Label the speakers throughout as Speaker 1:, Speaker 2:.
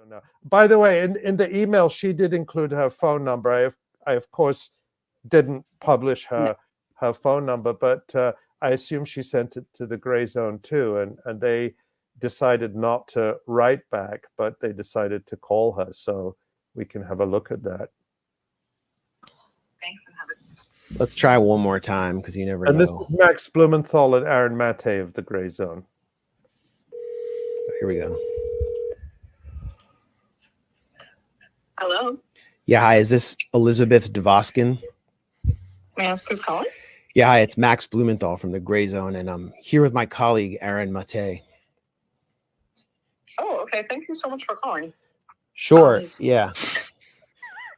Speaker 1: No. By the way, in the email, she did include her phone number. I of course didn't publish her phone number, but I assume she sent it to the Gray Zone too, and they decided not to write back, but they decided to call her, so we can have a look at that.
Speaker 2: Thanks.
Speaker 3: Let's try one more time because you never know.
Speaker 1: And this is Max Blumenthal and Aaron Mate of the Gray Zone.
Speaker 3: Here we go.
Speaker 2: Hello.
Speaker 3: Yeah, hi. Is this Elizabeth Dvoskin?
Speaker 2: May I ask who's calling?
Speaker 3: Yeah, hi. It's Max Blumenthal from the Gray Zone, and I'm here with my colleague Aaron Mate.
Speaker 2: Oh, okay. Thank you so much for calling.
Speaker 3: Sure. Yeah.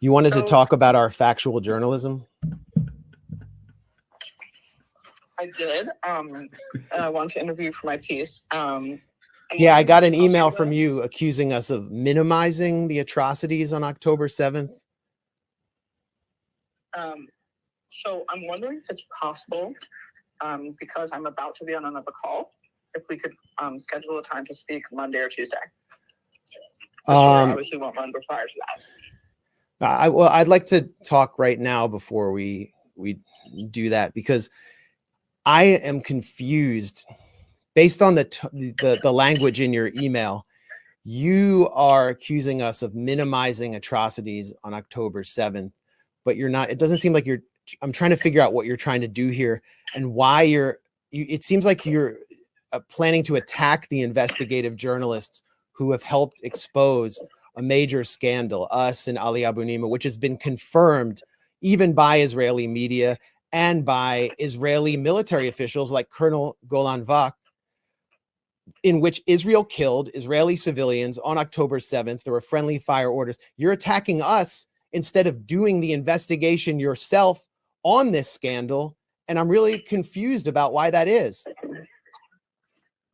Speaker 3: You wanted to talk about our factual journalism?
Speaker 2: I did. I want to interview for my piece.
Speaker 3: Yeah, I got an email from you accusing us of minimizing the atrocities on October 7th.
Speaker 2: So I'm wondering if it's possible, because I'm about to be on another call, if we could schedule a time to speak Monday or Tuesday. Obviously won't run prior to that.
Speaker 3: Well, I'd like to talk right now before we do that, because I am confused based on the language in your email. You are accusing us of minimizing atrocities on October 7th, but you're not. It doesn't seem like you're. I'm trying to figure out what you're trying to do here and why it seems like you're planning to attack the investigative journalists who have helped expose a major scandal, us and Ali Abu Nima, which has been confirmed even by Israeli media and by Israeli military officials like Colonel Golan Vak, in which Israel killed Israeli civilians on October 7th. There were friendly fire orders. You're attacking us instead of doing the investigation yourself on this scandal. And I'm really confused about why that is.
Speaker 2: So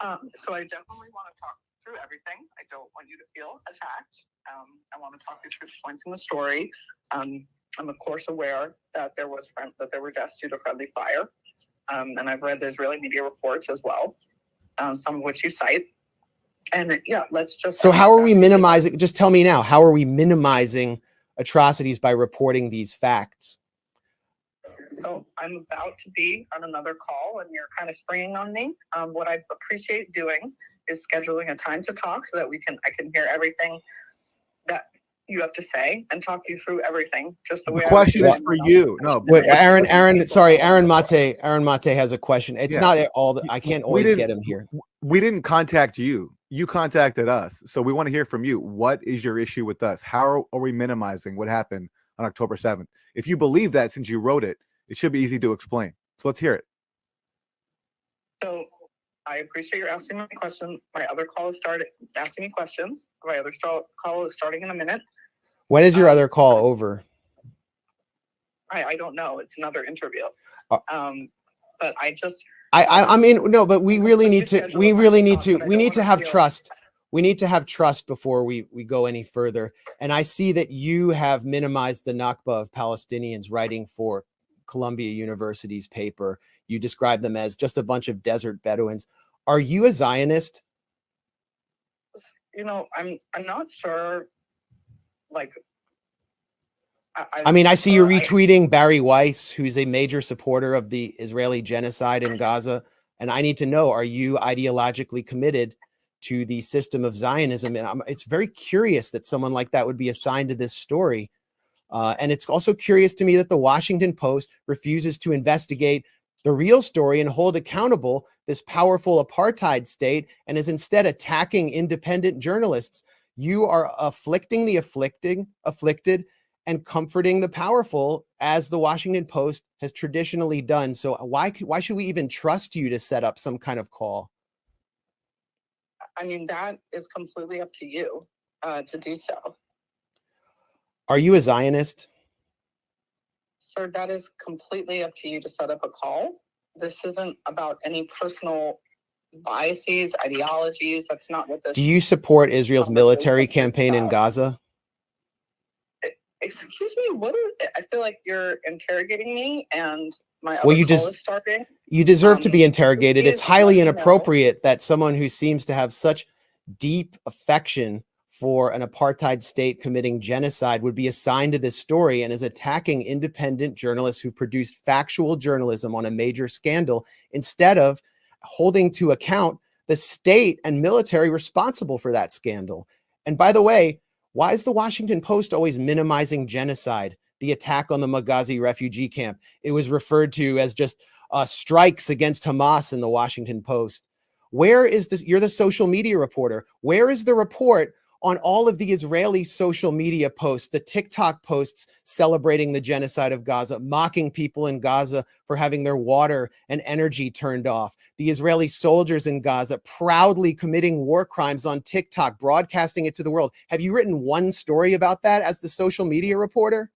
Speaker 2: I definitely want to talk through everything. I don't want you to feel attacked. I want to talk you through points in the story. I'm of course aware that there were deaths due to friendly fire. And I've read the Israeli media reports as well, some of which you cite. And yeah, let's just...
Speaker 3: So how are we minimizing, just tell me now, how are we minimizing atrocities by reporting these facts?
Speaker 2: So I'm about to be on another call and you're kind of springing on me. What I appreciate doing is scheduling a time to talk so that I can hear everything that you have to say and talk you through everything. Just the way
Speaker 4: the question is for you. No,
Speaker 3: wait, Aaron Mate has a question. It's not all that I can't always get him here.
Speaker 4: We didn't contact you. You contacted us. So we want to hear from you. What is your issue with us? How are we minimizing what happened on October 7th? If you believe that, since you wrote it, it should be easy to explain. So let's hear it.
Speaker 2: So I appreciate you asking my question. My other call is asking me questions. My other call is starting in a minute.
Speaker 3: When is your other call over?
Speaker 2: I don't know. It's another interview. But I just...
Speaker 3: I mean, no, but we need to have trust. We need to have trust before we go any further. And I see that you have minimized the Nakba of Palestinians writing for Columbia University's paper. You describe them as just a bunch of desert Bedouins. Are you a Zionist?
Speaker 2: You know, I'm not sure. Like,
Speaker 3: I mean, I see you're retweeting Barry Weiss, who's a major supporter of the Israeli genocide in Gaza. And I need to know, are you ideologically committed to the system of Zionism? And it's very curious that someone like that would be assigned to this story. And it's also curious to me that the Washington Post refuses to investigate the real story and hold accountable this powerful apartheid state and is instead attacking independent journalists. You are afflicting the afflicted and comforting the powerful, as the Washington Post has traditionally done. So why should we even trust you to set up some kind of call?
Speaker 2: I mean, that is completely up to you to do so.
Speaker 3: Are you a Zionist?
Speaker 2: Sir, that is completely up to you to set up a call. This isn't about any personal biases, ideologies. That's not what this...
Speaker 3: Do you support Israel's military campaign in Gaza?
Speaker 2: Excuse me, what is it? I feel like you're interrogating me and my other call is starting.
Speaker 3: You deserve to be interrogated. It's highly inappropriate that someone who seems to have such deep affection for an apartheid state committing genocide would be assigned to this story and is attacking independent journalists who produced factual journalism on a major scandal instead of holding to account the state and military responsible for that scandal. And by the way, why is the Washington Post always minimizing genocide, the attack on the Magazi refugee camp? It was referred to as just strikes against Hamas in the Washington Post. Where is this? You're the social media reporter. Where is the report on all of the Israeli social media posts, the TikTok posts celebrating the genocide of Gaza, mocking people in Gaza for having their water and energy turned off, the Israeli soldiers in Gaza proudly committing war crimes on TikTok, broadcasting it to the world? Have you written one story about that as the social media reporter?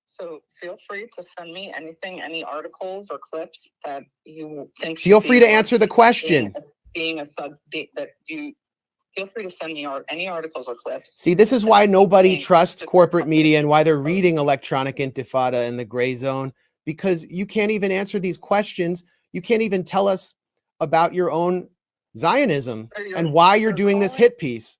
Speaker 2: So feel free to send me anything, any articles or clips that you think.
Speaker 3: Feel free to answer the question.
Speaker 2: Being a that you feel free to send me any articles or clips.
Speaker 3: See, this is why nobody trusts corporate media and why they're reading Electronic Intifada and the Gray Zone, because you can't even answer these questions. You can't even tell us about your own Zionism and why you're doing this hit piece.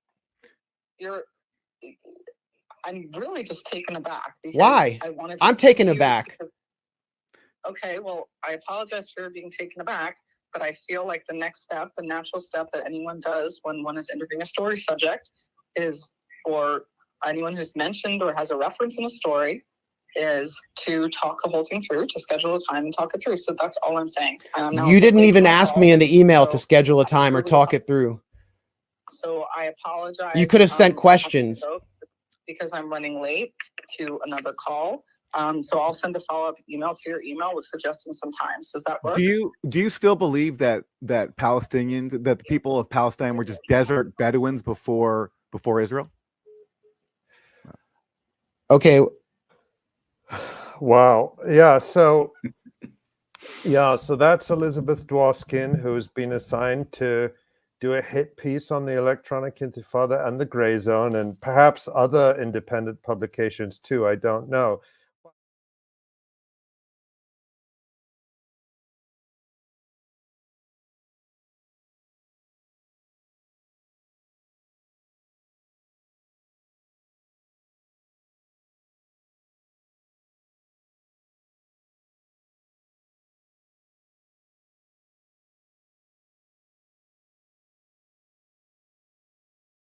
Speaker 2: I'm really just taken aback.
Speaker 3: Why? I'm taken aback.
Speaker 2: Okay, well, I apologize for being taken aback, but I feel like the next step, the natural step that anyone does when one is interviewing a story subject is, or anyone who's mentioned or has a reference in a story, is to talk the whole thing through, to schedule a time and talk it through. So that's all I'm saying.
Speaker 3: You didn't even ask me in the email to schedule a time or talk it through.
Speaker 2: So I apologize.
Speaker 3: You could have sent questions.
Speaker 2: Because I'm running late to another call. So I'll send a follow-up email to your email with suggesting some times. Does that work?
Speaker 4: Do you still believe that Palestinians, that the people of Palestine were just desert Bedouins before Israel?
Speaker 3: Okay.
Speaker 1: Wow. Yeah. So that's Elizabeth Dwoskin, who's been assigned to do a hit piece on the Electronic Intifada and the Gray Zone, and perhaps other independent publications too. I don't know.